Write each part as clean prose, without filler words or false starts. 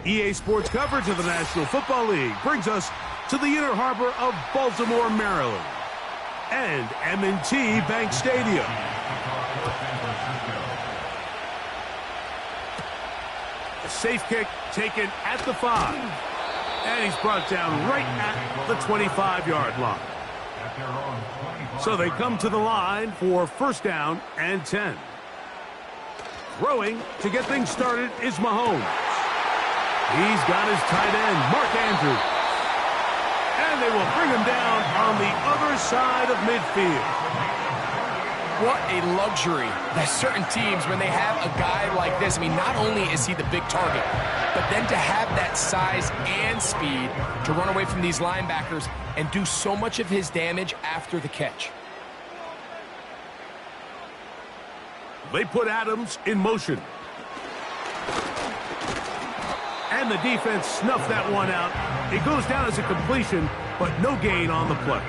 EA Sports coverage of the National Football League brings us to the inner harbor of Baltimore, Maryland, and M&T Bank Stadium. A safe kick taken at the 5, and he's brought down right at the 25-yard line. So they come to the line for first down and 10. Throwing to get things started is Mahomes. He's got his tight end, Mark Andrews. And they will bring him down on the other side of midfield. What a luxury that certain teams, when they have a guy like this, I mean, not only is he the big target, but then to have that size and speed to run away from these linebackers and do so much of his damage after the catch. They put Adams in motion. And the defense snuffed that one out. It goes down as a completion, but no gain on the play.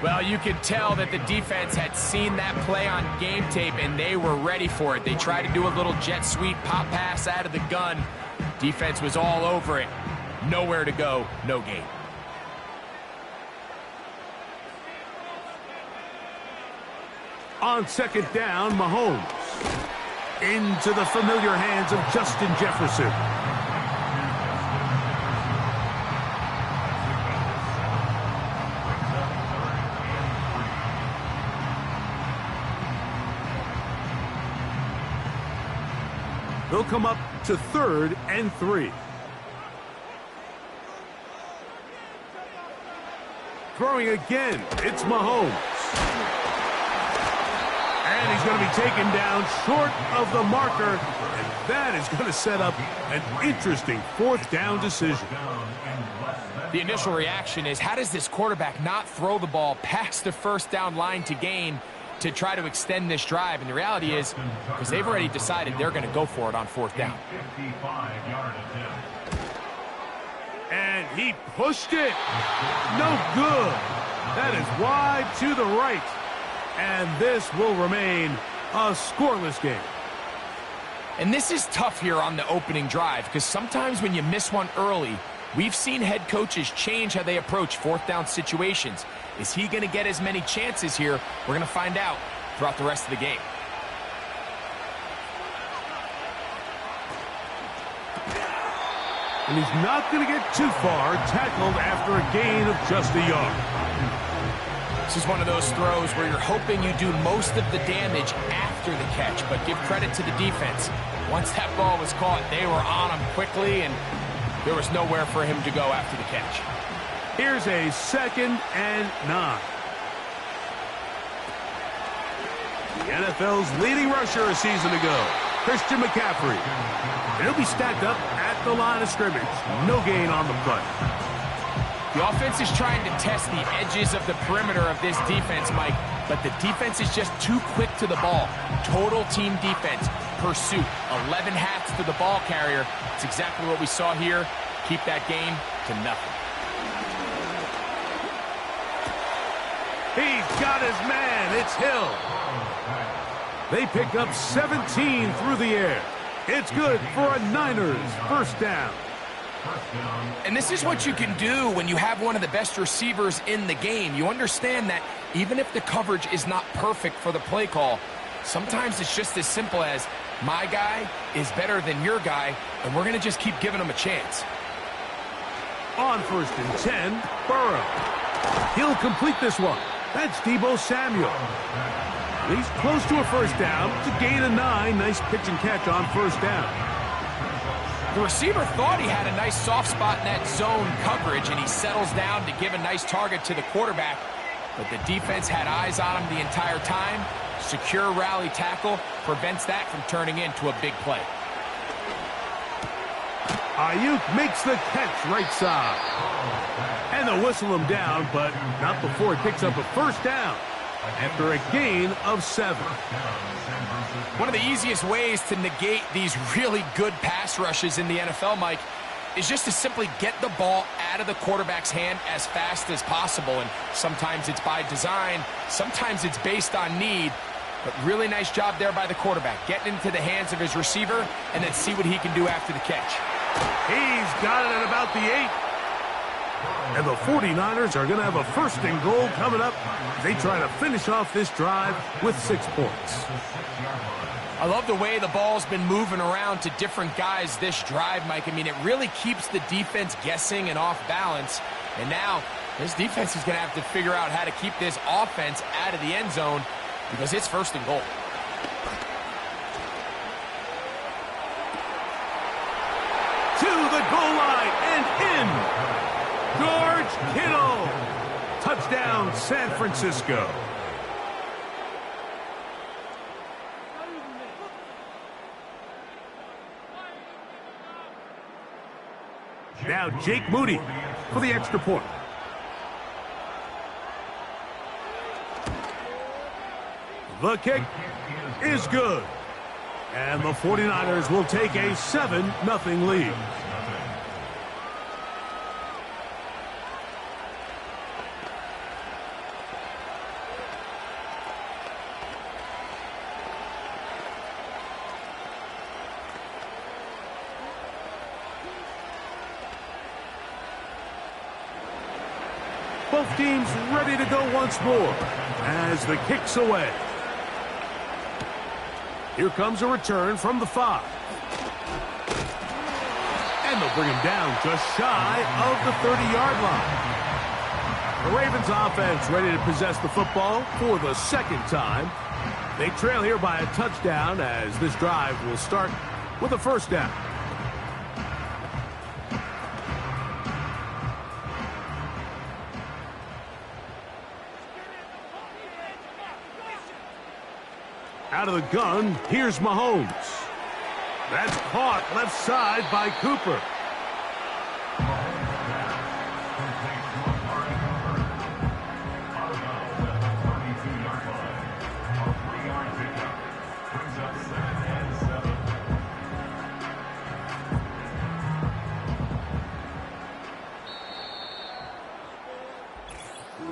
Well, you could tell that the defense had seen that play on game tape, and they were ready for it. They tried to do a little jet sweep pop pass out of the gun. Defense was all over it. Nowhere to go, no gain. On second down, Mahomes. Into the familiar hands of Justin Jefferson. They'll come up to 3rd and 3. Throwing again, it's Mahomes. And he's going to be taken down short of the marker, and that is going to set up an interesting 4th down decision. The initial reaction is, how does this quarterback not throw the ball past the first down line to gain to try to extend this drive? And the reality is, because they've already decided they're going to go for it on 4th down. He pushed it. No good. That is wide to the right. And this will remain a scoreless game. And this is tough here on the opening drive because sometimes when you miss one early, we've seen head coaches change how they approach fourth down situations. Is he going to get as many chances here? We're going to find out throughout the rest of the game. And he's not going to get too far, tackled after a gain of just a yard. This is one of those throws where you're hoping you do most of the damage after the catch, but give credit to the defense. Once that ball was caught, they were on him quickly, and there was nowhere for him to go after the catch. Here's a 2nd and 9. The NFL's leading rusher a season ago, Christian McCaffrey. And he'll be stacked up at the line of scrimmage. No gain on the play. The offense is trying to test the edges of the perimeter of this defense, Mike, but the defense is just too quick to the ball. Total team defense, pursuit, 11 hats to the ball carrier. It's exactly what we saw here. Keep that game to nothing. He's got his man. It's Hill. They pick up 17 through the air. It's good for a Niners first down. And this is what you can do when you have one of the best receivers in the game. You understand that even if the coverage is not perfect for the play call, sometimes it's just as simple as my guy is better than your guy, and we're going to just keep giving him a chance. On 1st and 10, Burrow. He'll complete this one. That's Deebo Samuel. He's close to a first down. It's a gain of 9. Nice pitch and catch on first down. The receiver thought he had a nice soft spot in that zone coverage, and he settles down to give a nice target to the quarterback. But the defense had eyes on him the entire time. Secure rally tackle prevents that from turning into a big play. Ayuk makes the catch right side. And they'll whistle him down, but not before he picks up a first down after a gain of 7. One of the easiest ways to negate these really good pass rushes in the NFL, Mike, is just to simply get the ball out of the quarterback's hand as fast as possible. And sometimes it's by design, sometimes it's based on need. But really nice job there by the quarterback, getting into the hands of his receiver and then see what he can do after the catch. He's got it at about the 8. And the 49ers are going to have a 1st and goal coming up. They try to finish off this drive with 6 points. I love the way the ball's been moving around to different guys this drive, Mike. I mean, it really keeps the defense guessing and off balance. And now this defense is going to have to figure out how to keep this offense out of the end zone because it's 1st and goal. To the goal line and in. George Kittle. Touchdown, San Francisco. Now Jake Moody for the extra point. The kick is good. And the 49ers will take a 7-0 lead. Both teams ready to go once more as the kick's away. Here comes a return from the 5. And they'll bring him down just shy of the 30-yard line. The Ravens offense ready to possess the football for the 2nd time. They trail here by a touchdown as this drive will start with a first down. Out of the gun, here's Mahomes. That's caught left side by Cooper.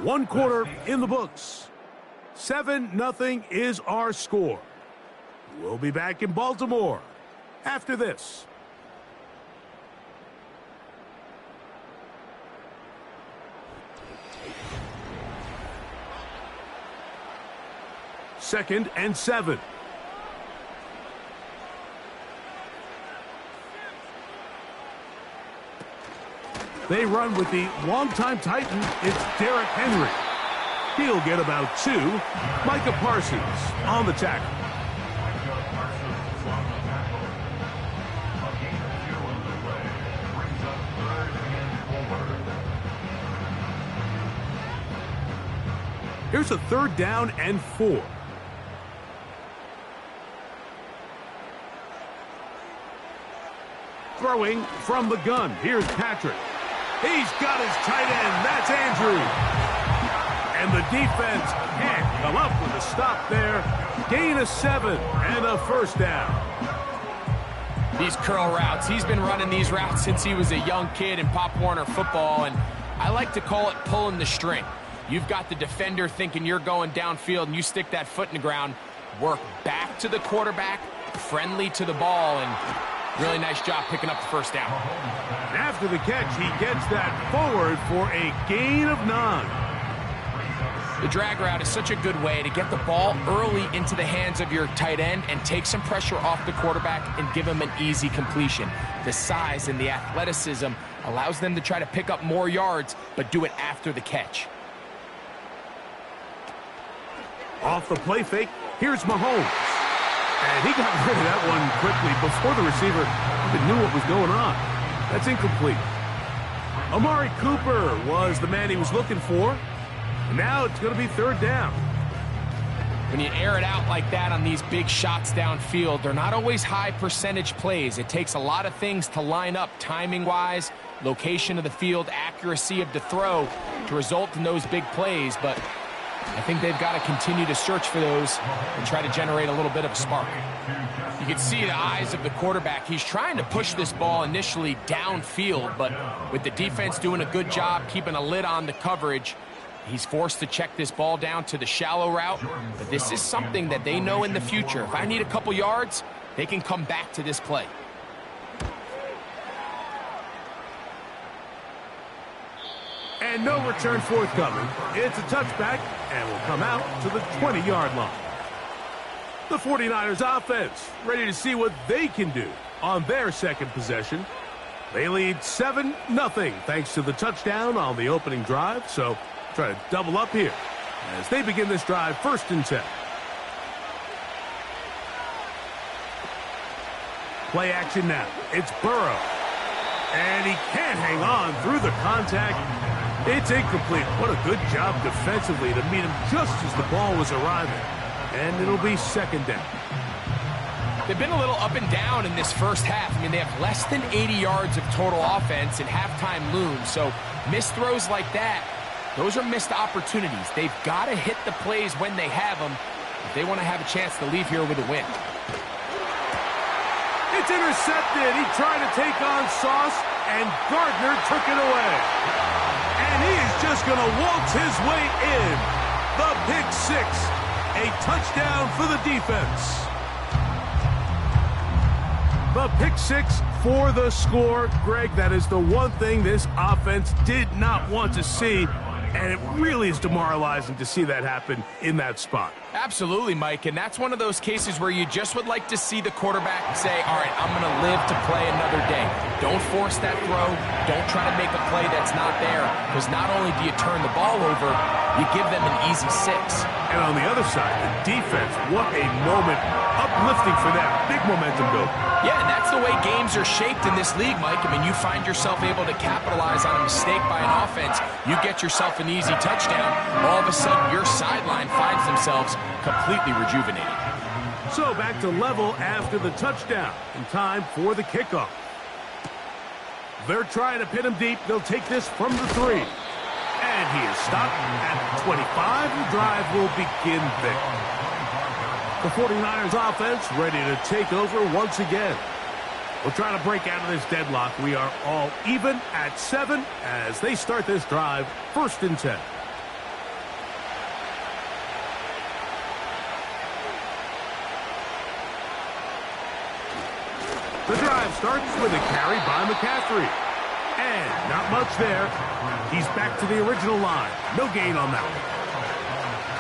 One quarter in the books. 7-0 is our score. We'll be back in Baltimore after this. Second and 7. They run with the longtime Titan. It's Derrick Henry. He'll get about 2. Micah Parsons on the tackle. Here's a 3rd down and 4. Throwing from the gun. Here's Patrick. He's got his tight end. That's Andrew. And the defense can't come up with a stop there. Gain of 7 and a 1st down. These curl routes, he's been running these routes since he was a young kid in Pop Warner football, and I like to call it pulling the string. You've got the defender thinking you're going downfield, and you stick that foot in the ground, work back to the quarterback, friendly to the ball, and really nice job picking up the 1st down. After the catch, he gets that forward for a gain of 9. The drag route is such a good way to get the ball early into the hands of your tight end and take some pressure off the quarterback and give him an easy completion. The size and the athleticism allows them to try to pick up more yards, but do it after the catch. Off the play fake, here's Mahomes. And he got rid of that one quickly before the receiver even knew what was going on. That's incomplete. Amari Cooper was the man he was looking for. Now it's going to be 3rd down. When you air it out like that on these big shots downfield, they're not always high percentage plays. It takes a lot of things to line up timing-wise, location of the field, accuracy of the throw to result in those big plays. But I think they've got to continue to search for those and try to generate a little bit of a spark. You can see the eyes of the quarterback. He's trying to push this ball initially downfield, but with the defense doing a good job keeping a lid on the coverage, he's forced to check this ball down to the shallow route. But this is something that they know in the future. If I need a couple yards, they can come back to this play. And no return forthcoming. It's a touchback and will come out to the 20-yard line. The 49ers offense ready to see what they can do on their 2nd possession. They lead 7-0 thanks to the touchdown on the opening drive. So try to double up here as they begin this drive 1st and 10. Play action now. It's Burrow. And he can't hang on through the contact. It's incomplete. What a good job defensively to meet him just as the ball was arriving. And it'll be 2nd down. They've been a little up and down in this 1st half. I mean, they have less than 80 yards of total offense, and halftime looms. So missed throws like that, those are missed opportunities. They've got to hit the plays when they have them if they want to have a chance to leave here with a win. It's intercepted. He tried to take on Sauce, and Gardner took it away. And he is just going to waltz his way in. The pick 6. A touchdown for the defense. The pick 6 for the score. Greg, that is the one thing this offense did not want to see. And it really is demoralizing to see that happen in that spot. Absolutely, Mike, and that's one of those cases where you just would like to see the quarterback say, all right, I'm going to live to play another day. Don't force that throw. Don't try to make a play that's not there, because not only do you turn the ball over, you give them an easy 6. And on the other side, the defense, what a moment. Uplifting for them. Big momentum build. Yeah, and that's the way games are shaped in this league, Mike. I mean, you find yourself able to capitalize on a mistake by an offense. You get yourself an easy touchdown. All of a sudden, your sideline finds themselves completely rejuvenated. So back to level after the touchdown. In time for the kickoff. They're trying to pin him deep. They'll take this from the 3. And he is stopped at the 25. The drive will begin there. The 49ers offense ready to take over once again. We'll try to break out of this deadlock. We are all even at 7 as they start this drive 1st and 10. starts with a carry by McCaffrey. And not much there. He's back to the original line. No gain on that one.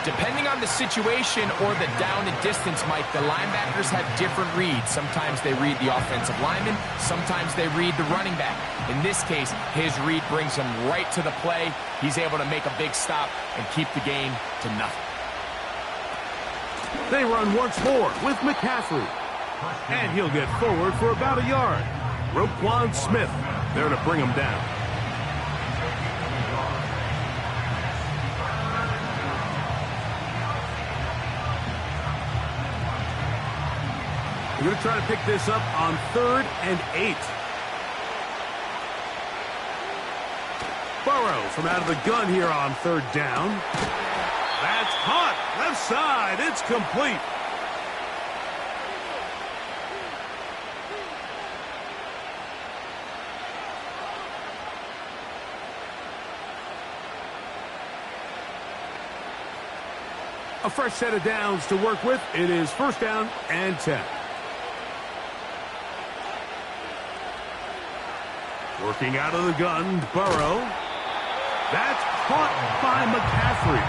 Depending on the situation or the down and distance, Mike, the linebackers have different reads. Sometimes they read the offensive lineman. Sometimes they read the running back. In this case, his read brings him right to the play. He's able to make a big stop and keep the gain to nothing. They run once more with McCaffrey. And he'll get forward for about a yard. Roquan Smith there to bring him down. We're going to try to pick this up on 3rd and 8. Burrow from out of the gun here on 3rd down. That's hot. Left side. It's complete. A fresh set of downs to work with. It is 1st down and 10. Working out of the gun, Burrow. That's caught by McCaffrey.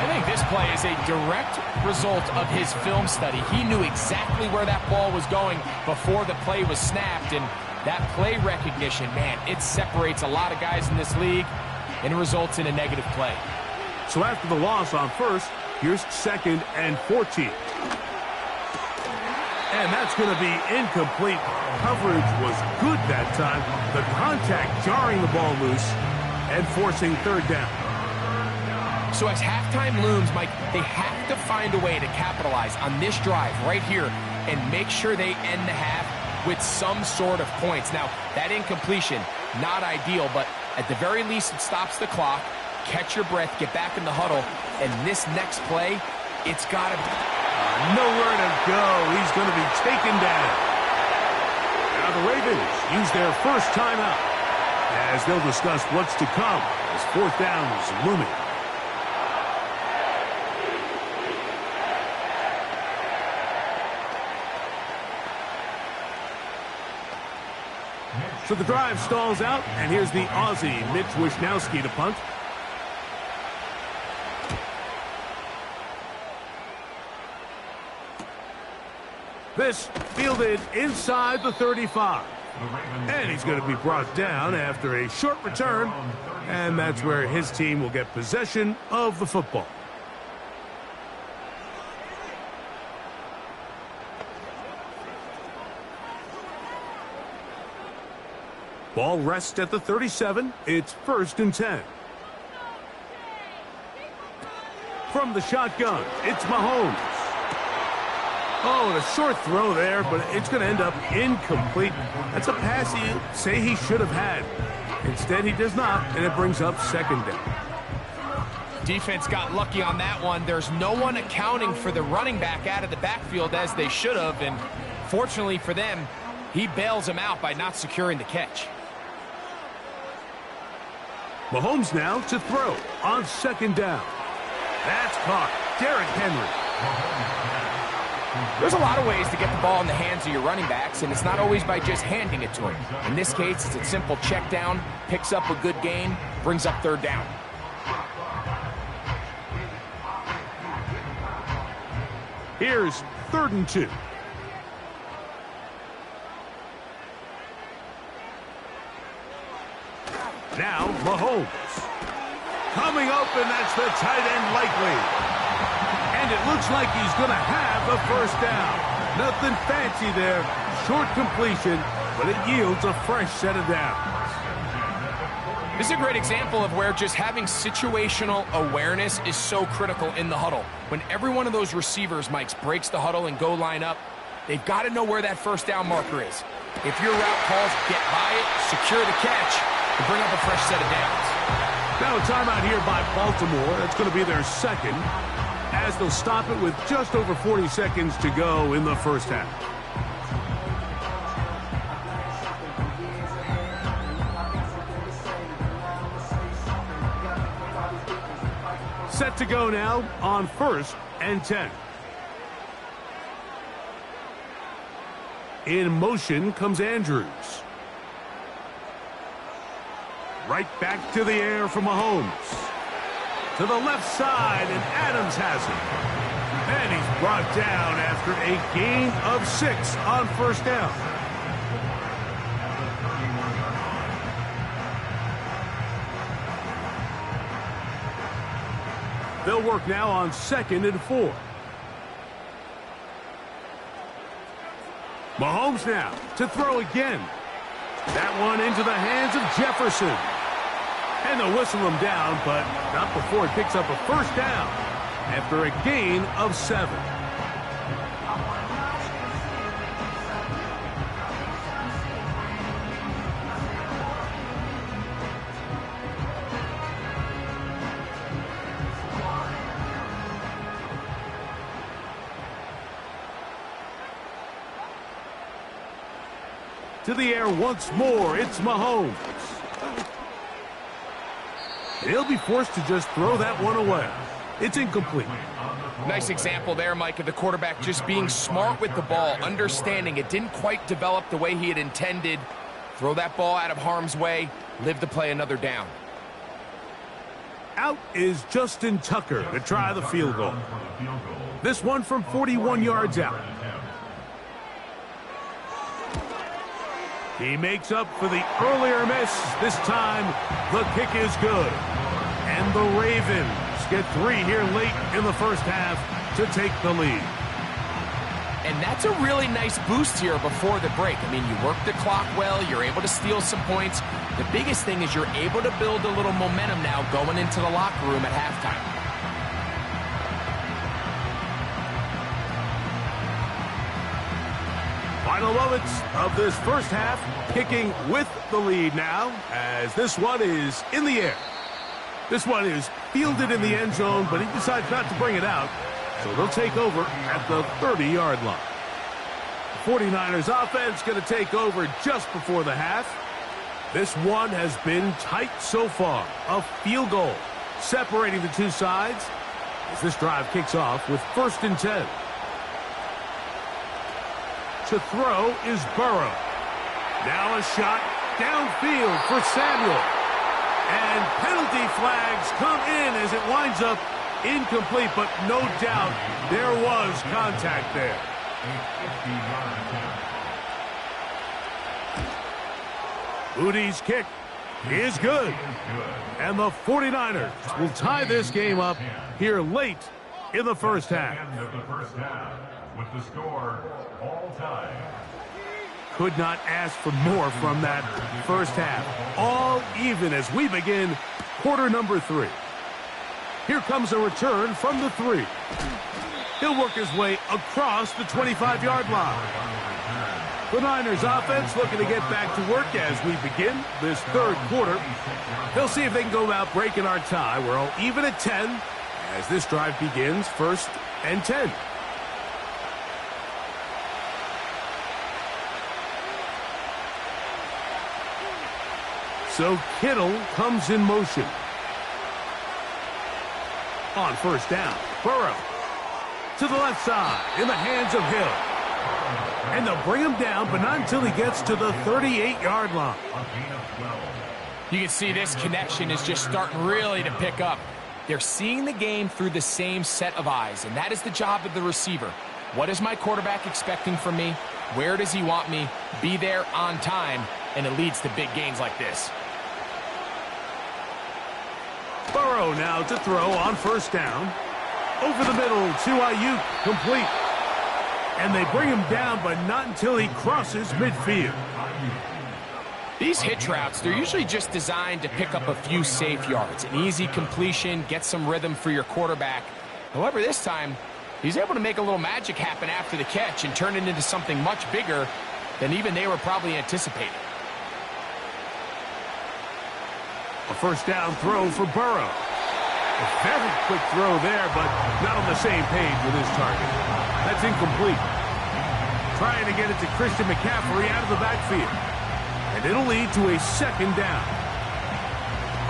I think this play is a direct result of his film study. He knew exactly where that ball was going before the play was snapped, and that play recognition, man, it separates a lot of guys in this league and results in a negative play. So after the loss on 1st, here's 2nd and 14. And that's going to be incomplete. Coverage was good that time. The contact jarring the ball loose and forcing 3rd down. So as halftime looms, Mike, they have to find a way to capitalize on this drive right here and make sure they end the half with some sort of points. Now, that incompletion, not ideal, but at the very least it stops the clock. Catch your breath, get back in the huddle, and this next play, it's got to be... Nowhere to go. He's going to be taken down. Now the Ravens use their first timeout as they'll discuss what's to come as 4th down is looming. So the drive stalls out, and here's the Aussie, Mitch Wishnowsky, to punt. This fielded inside the 35. And he's going to be brought down after a short return. And that's where his team will get possession of the football. Ball rests at the 37. It's 1st and 10. From the shotgun, it's Mahomes. Oh, and a short throw there, but it's going to end up incomplete. That's a pass you say he should have had. Instead, he does not, and it brings up 2nd down. Defense got lucky on that one. There's no one accounting for the running back out of the backfield as they should have, and fortunately for them, he bails him out by not securing the catch. Mahomes now to throw on 2nd down. That's caught. Derrick Henry. There's a lot of ways to get the ball in the hands of your running backs, and it's not always by just handing it to him. In this case, it's a simple check down, picks up a good gain, brings up 3rd down. Here's 3rd and 2. Now Mahomes. Coming open, that's the tight end likely. And it looks like he's going to have a 1st down. Nothing fancy there. Short completion, but it yields a fresh set of downs. This is a great example of where just having situational awareness is so critical in the huddle. When every one of those receivers, Mike, breaks the huddle and go line up, they've got to know where that 1st down marker is. If your route calls, get by it, secure the catch, and bring up a fresh set of downs. Now a timeout here by Baltimore. That's going to be their 2nd, as they'll stop it with just over 40 seconds to go in the 1st half. Set to go now on 1st and 10. In motion comes Andrews. Right back to the air for Mahomes. To the left side, and Adams has it. And he's brought down after a gain of 6 on first down. They'll work now on 2nd and 4. Mahomes now to throw again. That one into the hands of Jefferson. And they'll whistle him down, but not before he picks up a first down after a gain of 7. To the air once more, it's Mahomes. He'll be forced to just throw that one away. It's incomplete. Nice example there, Mike, of the quarterback just being smart with the ball, understanding it didn't quite develop the way he had intended. Throw that ball out of harm's way, live to play another down. Out is Justin Tucker to try the field goal. This one from 41 yards out. He makes up for the earlier miss. This time, the kick is good. And the Ravens get 3 here late in the first half to take the lead. And that's a really nice boost here before the break. I mean, you work the clock well, you're able to steal some points. The biggest thing is you're able to build a little momentum now going into the locker room at halftime. Final moments of this first half, kicking with the lead now, as this one is in the air. This one is fielded in the end zone, but he decides not to bring it out, so they'll take over at the 30-yard line. The 49ers offense going to take over just before the half. This one has been tight so far. A field goal separating the two sides as this drive kicks off with 1st and 10. To throw is Burrow. Now a shot downfield for Samuel. And penalty flags come in as it winds up incomplete, but no doubt there was contact there. Moody's kick is good. And the 49ers will tie this game up here late in the first half. With the score all time. Could not ask for more from that first half. All even as we begin quarter number 3. Here comes a return from the 3. He'll work his way across the 25-yard line. The Niners offense looking to get back to work as we begin this 3rd quarter. They'll see if they can go about breaking our tie. We're all even at 10 as this drive begins 1st and 10. So Kittle comes in motion. On first down, Burrow to the left side in the hands of Hill. And they'll bring him down, but not until he gets to the 38-yard line. You can see this connection is just starting really to pick up. They're seeing the game through the same set of eyes, and that is the job of the receiver. What is my quarterback expecting from me? Where does he want me? Be there on time, and it leads to big gains like this. Burrow now to throw on first down. Over the middle to Ayuk, complete. And they bring him down, but not until he crosses midfield. These hitch routes, they're usually just designed to pick up a few safe yards. An easy completion, get some rhythm for your quarterback. However, this time, he's able to make a little magic happen after the catch and turn it into something much bigger than even they were probably anticipating. A first down throw for Burrow. A very quick throw there, but not on the same page with his target. That's incomplete. Trying to get it to Christian McCaffrey out of the backfield. And it'll lead to a 2nd down.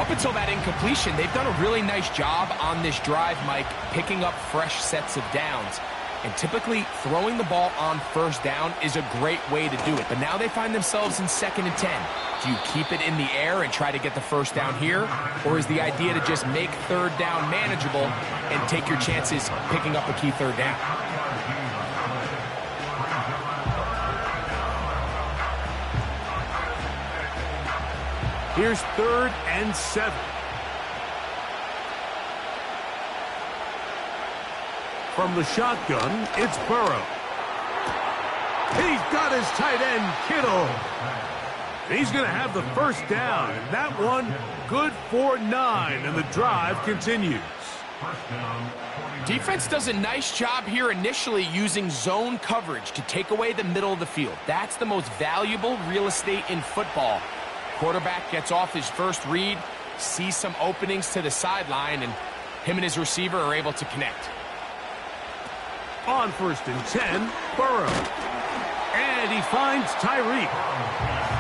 Up until that incompletion, they've done a really nice job on this drive, Mike, picking up fresh sets of downs. And typically, throwing the ball on first down is a great way to do it. But now they find themselves in 2nd and 10. Do you keep it in the air and try to get the first down here? Or is the idea to just make 3rd down manageable and take your chances picking up a key 3rd down? Here's 3rd and 7. From the shotgun, it's Burrow. He's got his tight end, Kittle. He's going to have the first down. And that one good for 9, and the drive continues. Defense does a nice job here initially using zone coverage to take away the middle of the field. That's the most valuable real estate in football. Quarterback gets off his first read, sees some openings to the sideline, and him and his receiver are able to connect. On 1st and 10, Burrow. And he finds Tyreek.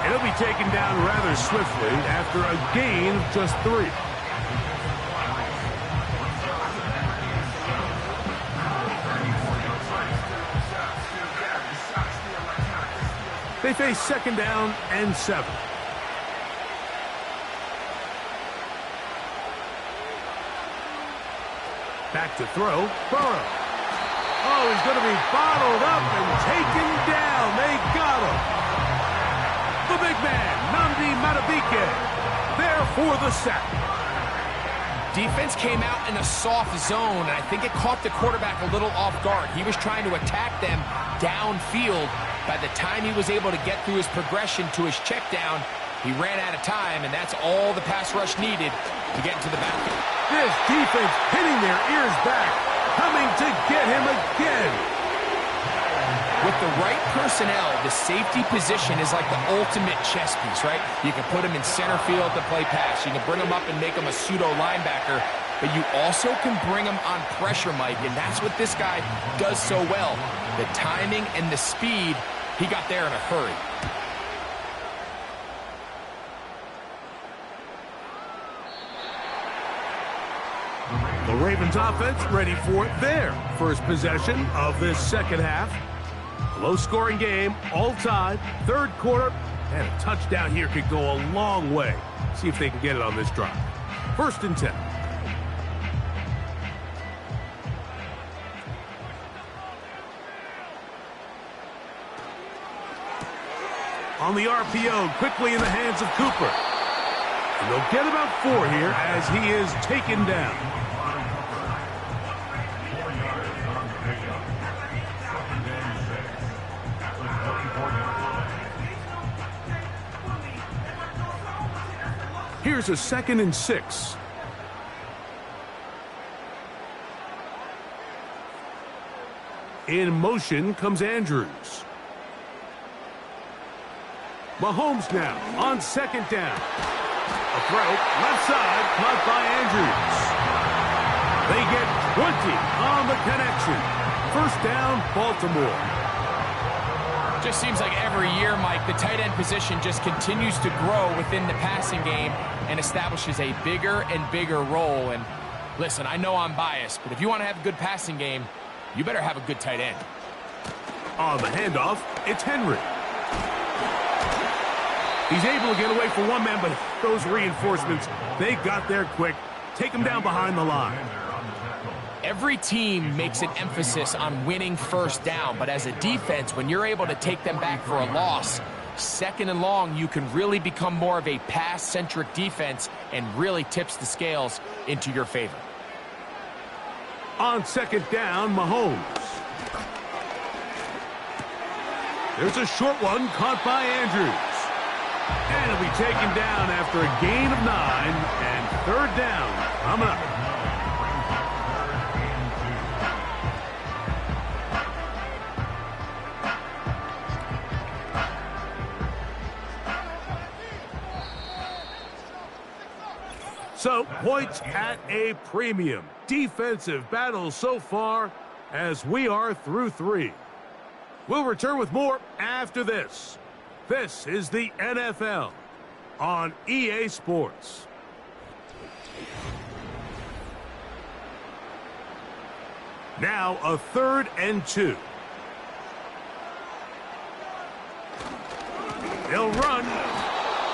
And he'll be taken down rather swiftly after a gain of just 3. They face 2nd down and 7. Back to throw, Burrow. Oh, he's going to be bottled up and taken down. They got him. The big man, Nnamdi Madubuike, there for the sack. Defense came out in a soft zone, and I think it caught the quarterback a little off guard. He was trying to attack them downfield. By the time he was able to get through his progression to his check down, he ran out of time, and that's all the pass rush needed to get into the backfield. This defense pinning their ears back, coming to get him again. With the right personnel, the safety position is like the ultimate chess piece, right? You can put him in center field to play pass. You can bring him up and make him a pseudo linebacker, but you also can bring him on pressure, Mike, and that's what this guy does so well. The timing and the speed, he got there in a hurry. The Ravens offense ready for their first possession of this 2nd half. Low-scoring game, all tied, 3rd quarter, and a touchdown here could go a long way. See if they can get it on this drive. 1st and 10. On the RPO, quickly in the hands of Cooper. And they'll get about 4 here as he is taken down. Here's a 2nd and 6. In motion comes Andrews. Mahomes now on 2nd down. A throw, left side, caught by Andrews. They get 20 on the connection. 1st down, Baltimore. Just seems like every year, Mike, the tight end position just continues to grow within the passing game and establishes a bigger and bigger role. And listen, I know I'm biased, but if you want to have a good passing game, you better have a good tight end. On the handoff, it's Henry. He's able to get away from one man, but those reinforcements, they got there quick. Take him down behind the line. Every team makes an emphasis on winning 1st down, but as a defense, when you're able to take them back for a loss, 2nd and long, you can really become more of a pass-centric defense and really tips the scales into your favor. On 2nd down, Mahomes. There's a short one caught by Andrews. And he'll be taken down after a gain of 9, and 3rd down coming up. So, points at a premium. Defensive battle so far as we are through 3. We'll return with more after this. This is the NFL on EA Sports. Now a 3rd and 2. They'll run.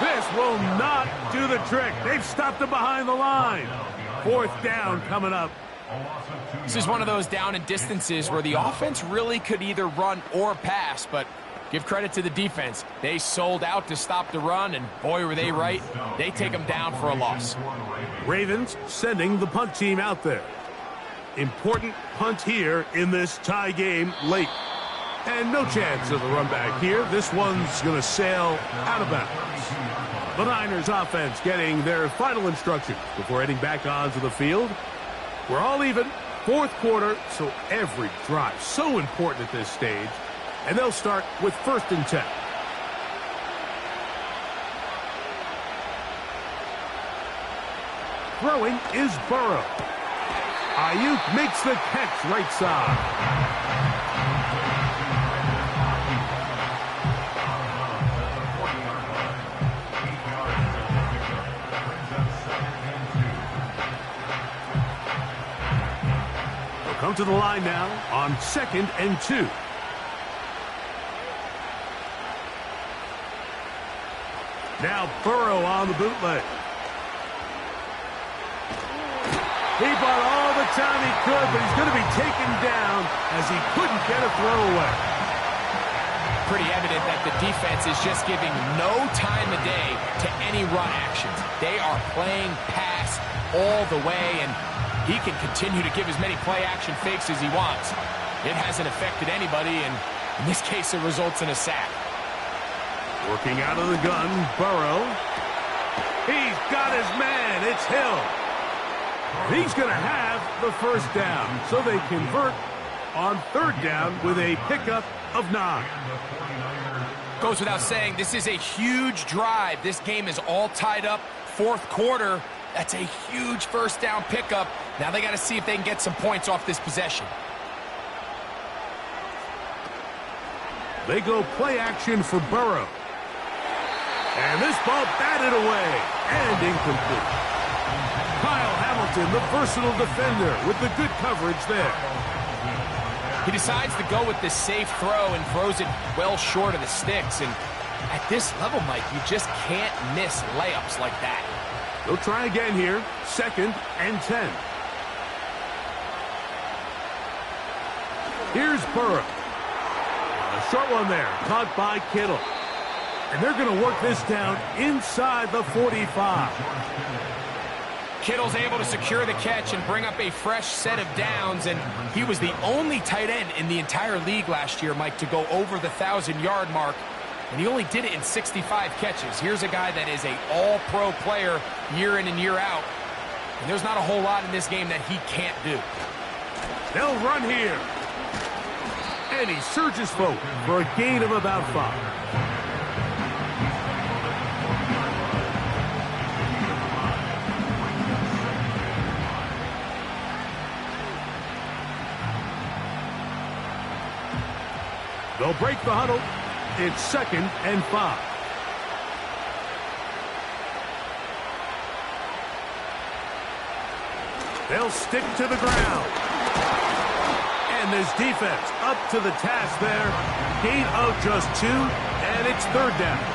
This will not do the trick. They've stopped him behind the line. 4th down coming up. This is one of those down and distances where the offense really could either run or pass, but give credit to the defense. They sold out to stop the run, and boy, were they right. They take them down for a loss. Ravens sending the punt team out there. Important punt here in this tie game late. And no chance of a run back here. This one's going to sail out of bounds. The Niners offense getting their final instructions before heading back onto the field. We're all even, 4th quarter, so every drive so important at this stage. And they'll start with 1st and 10. Throwing is Burrow. Ayuk makes the catch right side. Come to the line now on 2nd and 2. Now Burrow on the bootleg. He bought all the time he could, but he's going to be taken down as he couldn't get a throw away. Pretty evident that the defense is just giving no time of day to any run actions. They are playing pass all the way, and he can continue to give as many play-action fakes as he wants. It hasn't affected anybody, and in this case, it results in a sack. Working out of the gun, Burrow. He's got his man. It's Hill. He's going to have the 1st down, so they convert on 3rd down with a pickup of 9. Goes without saying, this is a huge drive. This game is all tied up. 4th quarter. That's a huge 1st down pickup. Now they got to see if they can get some points off this possession. They go play action for Burrow. And this ball batted away and incomplete. Kyle Hamilton, the versatile defender, with the good coverage there. He decides to go with this safe throw and throws it well short of the sticks. And at this level, Mike, you just can't miss layups like that. They'll try again here. 2nd and 10. Here's Burrow. A short one there, caught by Kittle. And they're going to work this down inside the 45. Kittle's able to secure the catch and bring up a fresh set of downs, and he was the only tight end in the entire league last year, Mike, to go over the 1,000-yard mark. And he only did it in 65 catches. Here's a guy that is an all-pro player year in and year out. And there's not a whole lot in this game that he can't do. They'll run here. And he surges forward for a gain of about 5. They'll break the huddle. It's 2nd and 5. They'll stick to the ground. And this defense up to the task there. Gain of just 2, and it's 3rd down.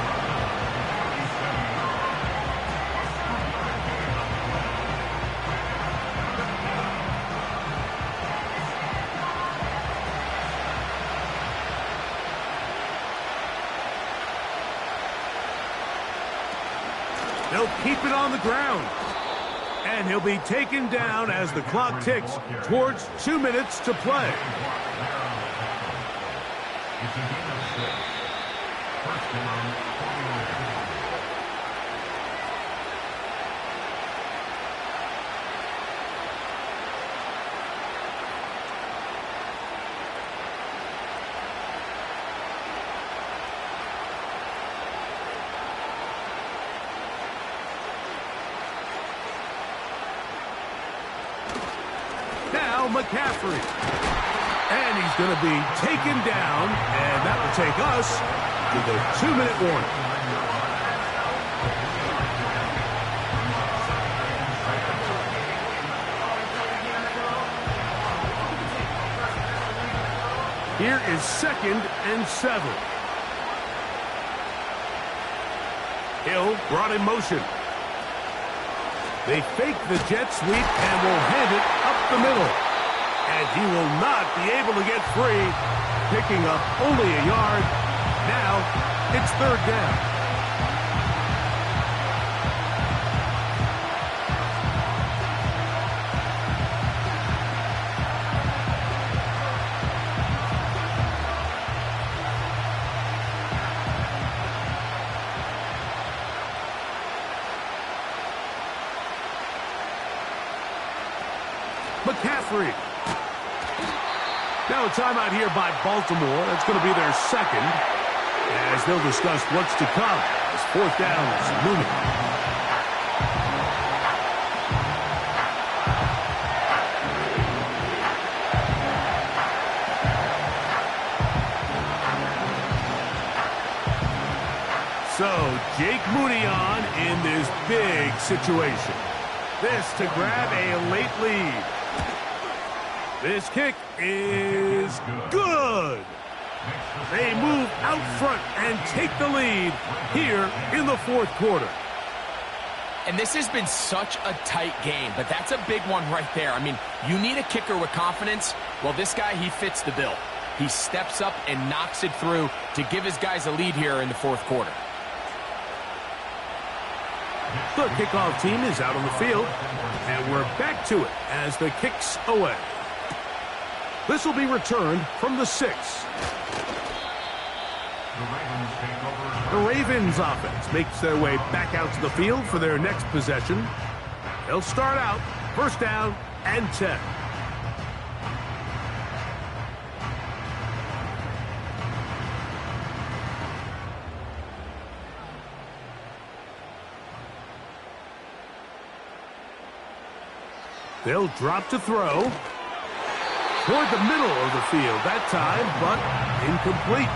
They'll keep it on the ground. And he'll be taken down as the clock ticks towards 2 minutes to play. Now McCaffrey. And he's going to be taken down, and that will take us to the 2-minute warning. Here is 2nd and 7. Hill brought in motion. They fake the jet sweep and will hand it up the middle. And he will not be able to get free, picking up only a yard. Now it's 3rd down. McCaffrey. Now a timeout here by Baltimore. That's going to be their 2nd, as they'll discuss what's to come as 4th down is looming. So Jake Moody on in this big situation. This to grab a late lead. This kick is good. They move out front and take the lead here in the 4th quarter. And this has been such a tight game, but that's a big one right there. I mean, you need a kicker with confidence. Well, this guy, he fits the bill. He steps up and knocks it through to give his guys a lead here in the 4th quarter. The kickoff team is out on the field, and we're back to it as the kick's away. This will be returned from the 6. The Ravens offense makes their way back out to the field for their next possession. They'll start out 1st down and 10. They'll drop to throw. Toward the middle of the field that time, but incomplete.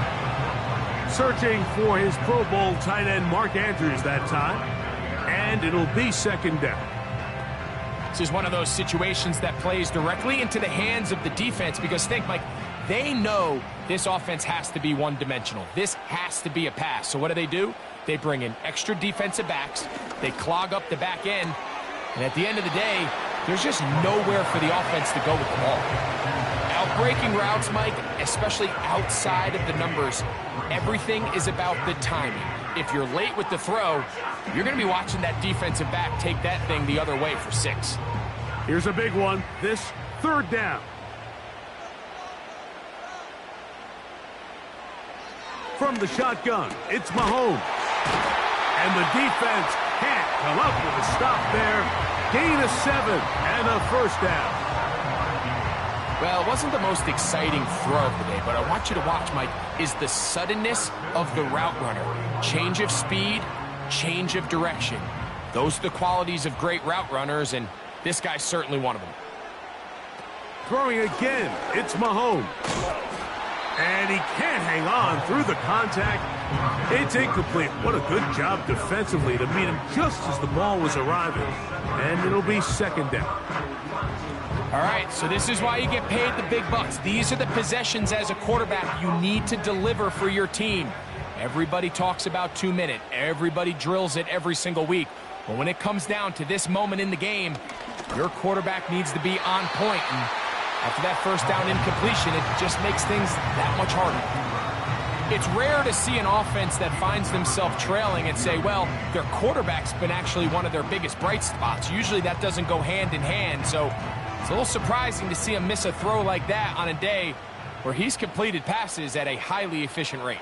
Searching for his Pro Bowl tight end Mark Andrews that time, and it'll be 2nd down. This is one of those situations that plays directly into the hands of the defense because think, Mike, they know this offense has to be one-dimensional. This has to be a pass. So what do? They bring in extra defensive backs. They clog up the back end. And at the end of the day, there's just nowhere for the offense to go with the ball. Out-breaking routes, Mike, especially outside of the numbers, everything is about the timing. If you're late with the throw, you're going to be watching that defensive back take that thing the other way for 6. Here's a big one. This 3rd down. From the shotgun, it's Mahomes. And the defense can't come up with a stop there. Gain of 7 and a 1st down. Well, it wasn't the most exciting throw of the day, but I want you to watch, Mike, is the suddenness of the route runner. Change of speed, change of direction. Those are the qualities of great route runners, and this guy's certainly one of them. Throwing again, it's Mahomes. And he can't hang on through the contact. It's incomplete. What a good job defensively to meet him just as the ball was arriving. And it'll be 2nd down. All right, so this is why you get paid the big bucks. These are the possessions as a quarterback you need to deliver for your team. Everybody talks about 2-minute. Everybody drills it every single week. But when it comes down to this moment in the game, your quarterback needs to be on point. And after that 1st down incompletion, it just makes things that much harder. It's rare to see an offense that finds themselves trailing and say, well, their quarterback's been actually one of their biggest bright spots. Usually that doesn't go hand in hand, so it's a little surprising to see him miss a throw like that on a day where he's completed passes at a highly efficient rate.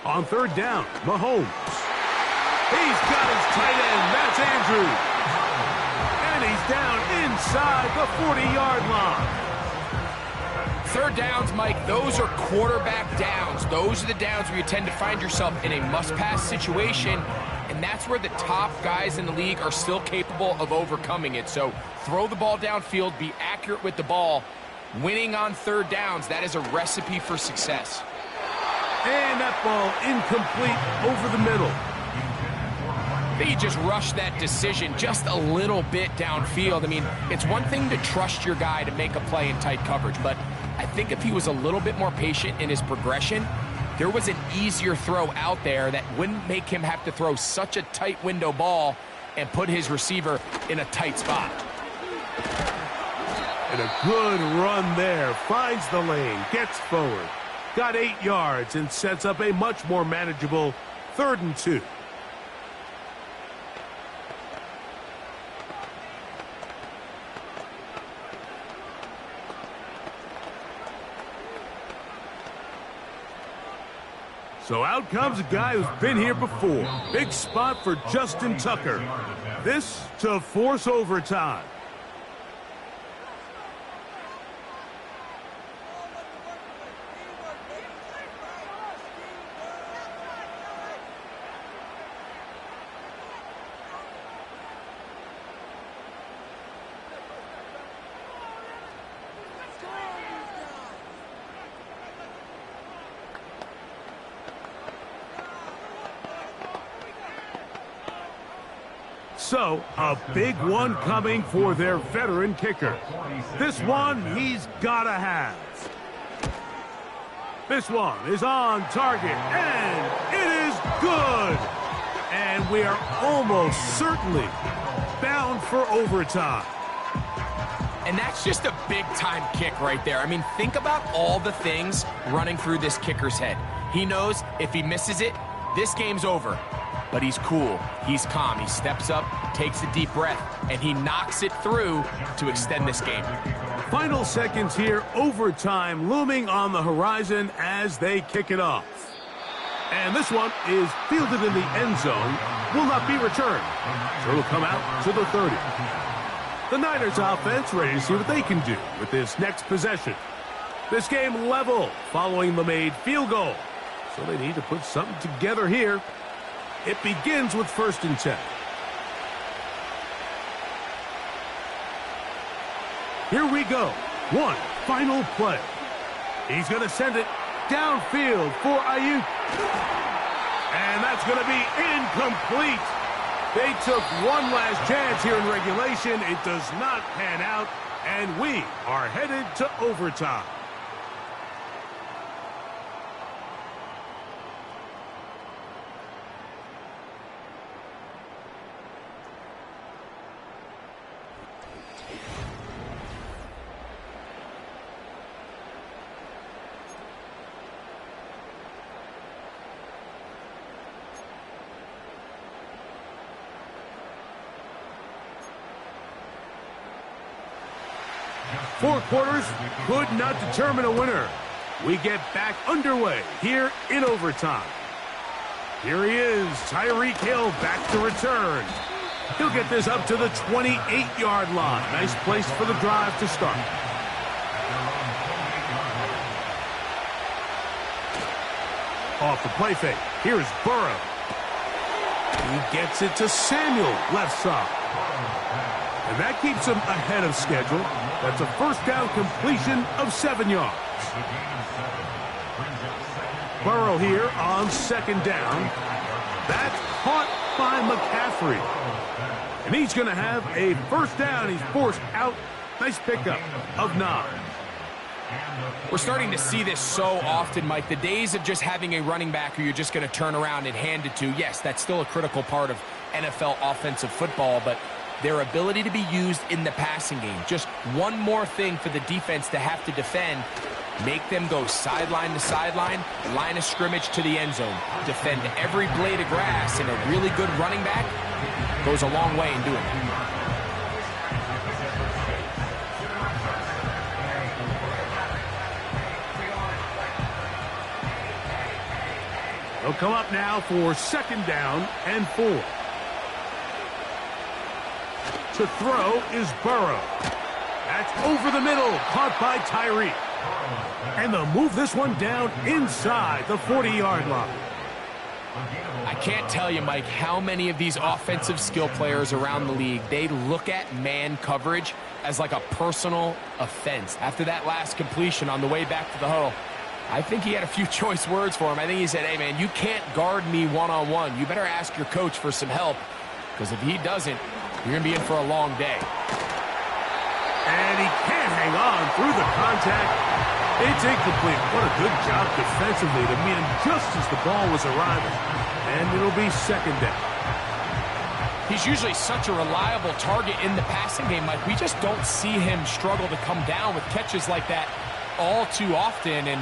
On 3rd down, Mahomes. He's got his tight end, that's Andrews. And he's down inside the 40-yard line. 3rd downs, Mike, those are quarterback downs. Those are the downs where you tend to find yourself in a must-pass situation, and that's where the top guys in the league are still capable of overcoming it. So throw the ball downfield, be accurate with the ball. Winning on 3rd downs, that is a recipe for success. And that ball incomplete over the middle. They just rushed that decision just a little bit downfield. I mean, it's one thing to trust your guy to make a play in tight coverage, but I think if he was a little bit more patient in his progression, there was an easier throw out there that wouldn't make him have to throw such a tight window ball and put his receiver in a tight spot. And a good run there. Finds the lane, gets forward. Got 8 yards and sets up a much more manageable 3rd and 2. So out comes a guy who's been here before. Big spot for Justin Tucker. This to force overtime. So, a big one coming for their veteran kicker. This one he's gotta have. This one is on target, and it is good! And we are almost certainly bound for overtime. And that's just a big-time kick right there. I mean, think about all the things running through this kicker's head. He knows if he misses it, this game's over. But he's cool, he's calm, he steps up, takes a deep breath, and he knocks it through to extend this game. Final seconds here, overtime looming on the horizon as they kick it off. And this one is fielded in the end zone, will not be returned. So it'll come out to the 30. The Niners offense ready to see what they can do with this next possession. This game level following the made field goal. So they need to put something together here. It begins with 1st and 10. Here we go. One final play. He's going to send it downfield for Ayuk. And that's going to be incomplete. They took one last chance here in regulation. It does not pan out, and we are headed to overtime. Four quarters could not determine a winner. We get back underway here in overtime. Here he is, Tyreek Hill back to return. He'll get this up to the 28-yard line. Nice place for the drive to start. Off the play fake. Here's Burrow. He gets it to Samuel, left side. And that keeps him ahead of schedule. That's a first down completion of 7 yards. Burrow here on 2nd down. That's caught by McCaffrey. And he's going to have a first down. He's forced out. Nice pickup of 9. We're starting to see this so often, Mike. The days of just having a running back who you're just going to turn around and hand it to, yes, that's still a critical part of NFL offensive football, but their ability to be used in the passing game. Just one more thing for the defense to have to defend. Make them go sideline to sideline, line of scrimmage to the end zone. Defend every blade of grass, and a really good running back goes a long way in doing it. They'll come up now for 2nd down and 4. To throw is Burrow. That's over the middle, caught by Tyreek. And they'll move this one down inside the 40-yard line. I can't tell you, Mike, how many of these offensive skill players around the league, they look at man coverage as like a personal offense. After that last completion on the way back to the huddle, I think he had a few choice words for him. I think he said, hey, man, you can't guard me one-on-one. You better ask your coach for some help, because if he doesn't, you're going to be in for a long day. And he can't hang on through the contact. It's incomplete. What a good job defensively to meet him just as the ball was arriving. And it'll be second down. He's usually such a reliable target in the passing game, Mike. We just don't see him struggle to come down with catches like that all too often. And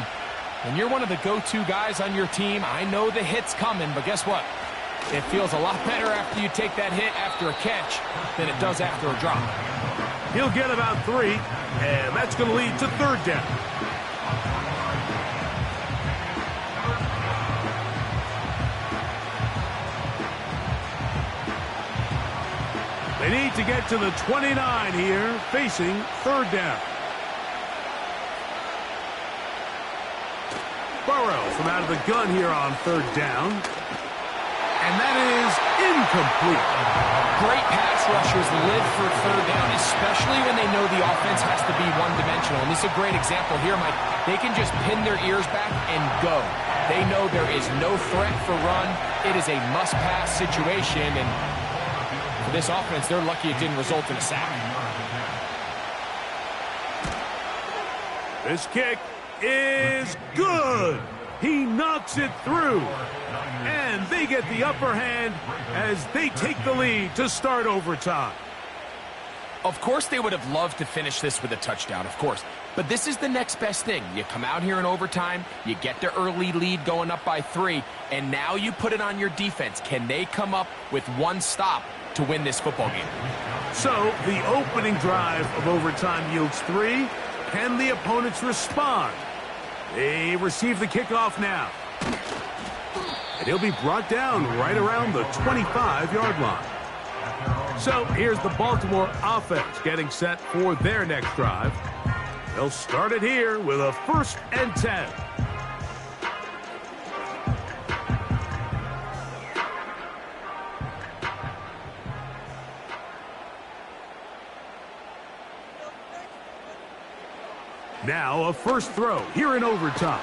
when you're one of the go-to guys on your team, I know the hit's coming, but guess what? It feels a lot better after you take that hit after a catch than it does after a drop. He'll get about 3, and that's going to lead to third down. They need to get to the 29 here, facing third down. Burrow from out of the gun here on third down. And that is incomplete. Great pass rushers live for third down, especially when they know the offense has to be one-dimensional. And this is a great example here, Mike. They can just pin their ears back and go. They know there is no threat for run. It is a must-pass situation, and for this offense, they're lucky it didn't result in a sack. This kick is good. He knocks it through. And they get the upper hand as they take the lead to start overtime. Of course they would have loved to finish this with a touchdown, of course. But this is the next best thing. You come out here in overtime, you get the early lead going up by 3, and now you put it on your defense. Can they come up with one stop to win this football game? So the opening drive of overtime yields 3. Can the opponents respond? They receive the kickoff now. And he'll be brought down right around the 25-yard line. So here's the Baltimore offense getting set for their next drive. They'll start it here with a 1st and 10. Now a first throw here in overtime.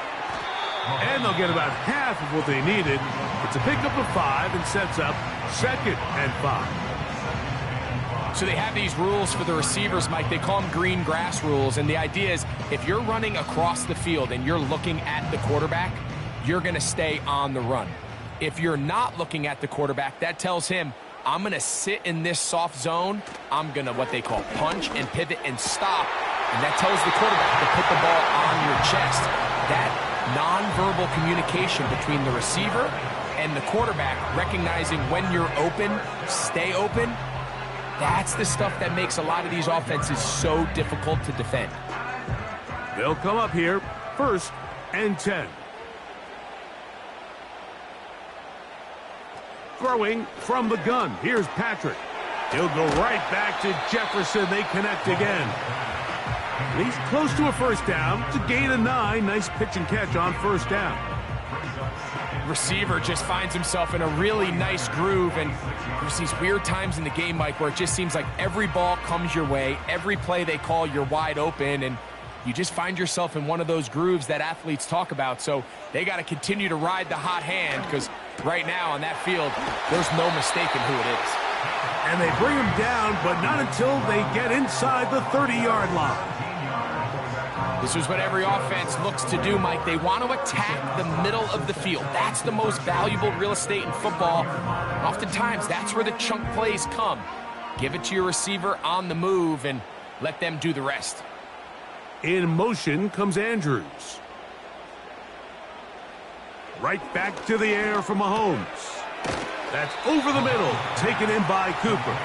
And they'll get about half of what they needed. It's a pickup of 5 and sets up 2nd and 5. So they have these rules for the receivers, Mike. They call them green grass rules. And the idea is if you're running across the field and you're looking at the quarterback, you're going to stay on the run. If you're not looking at the quarterback, that tells him, I'm going to sit in this soft zone. I'm going to what they call punch and pivot and stop. And that tells the quarterback to put the ball on your chest. That nonverbal communication between the receiver and the quarterback, recognizing when you're open, stay open, that's the stuff that makes a lot of these offenses so difficult to defend. They'll come up here, 1st and 10. Throwing from the gun, here's Patrick. He'll go right back to Jefferson. They connect again. He's close to a first down to gain a 9. Nice pitch and catch on first down. Receiver just finds himself in a really nice groove, and there's these weird times in the game, Mike, where it just seems like every ball comes your way, every play they call, you're wide open, and you just find yourself in one of those grooves that athletes talk about. So they got to continue to ride the hot hand, because right now on that field, there's no mistaking who it is. And they bring him down, but not until they get inside the 30-yard line. This is what every offense looks to do, Mike. They want to attack the middle of the field. That's the most valuable real estate in football. And oftentimes, that's where the chunk plays come. Give it to your receiver on the move and let them do the rest. In motion comes Andrews. Right back to the air from Mahomes. That's over the middle, taken in by Cooper.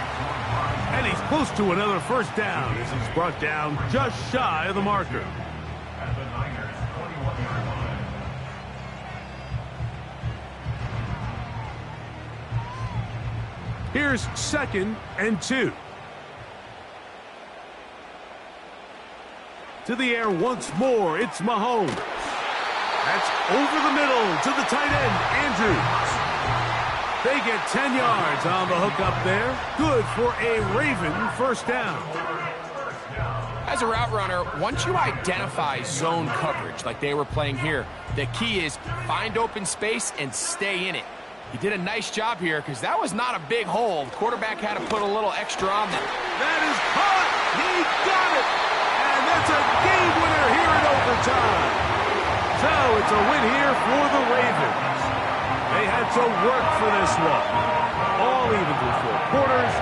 And he's close to another first down as he's brought down just shy of the marker. Here's 2nd and 2. To the air once more, it's Mahomes. That's over the middle to the tight end, Andrews. They get 10 yards on the hook up there. Good for a Raven first down. As a route runner, once you identify zone coverage like they were playing here, the key is find open space and stay in it. He did a nice job here because that was not a big hole. The quarterback had to put a little extra on that. That is caught. He got it. And That's a game winner here in overtime. So it's a win here for the Ravens. They had to work for this one. All even through 4 quarters,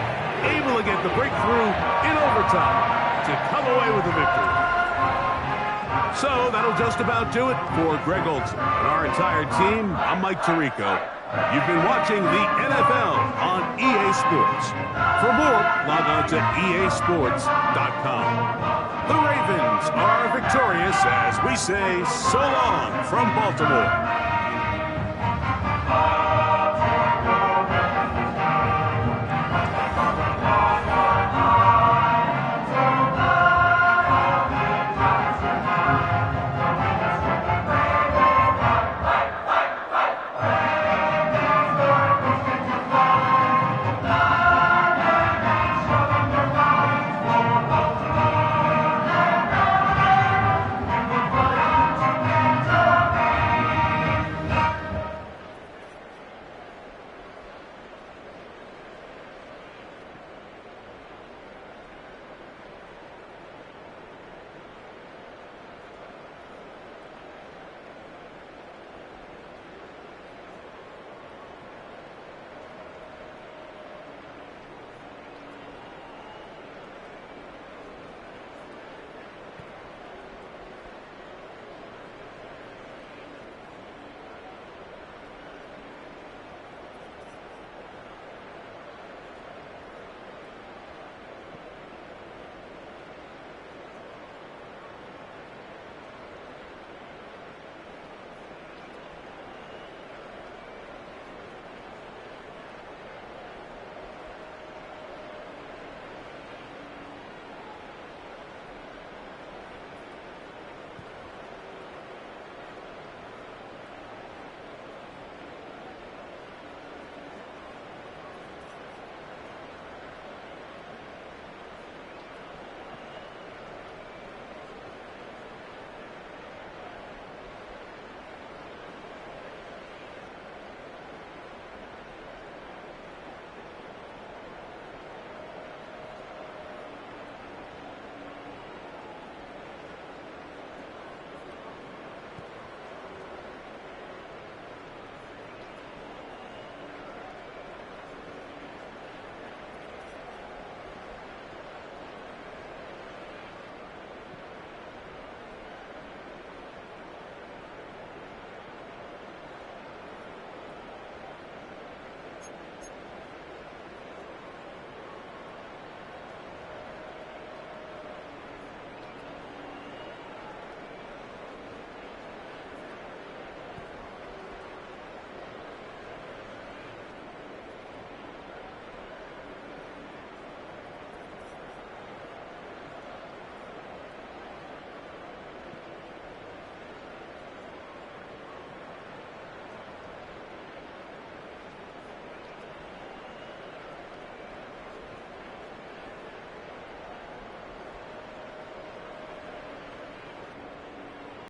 able to get the breakthrough in overtime to come away with the victory. So that'll just about do it for Greg Olsen and our entire team. I'm Mike Tirico. You've been watching the NFL on EA Sports. For more, log on to easports.com. The Ravens are victorious as we say so long from Baltimore.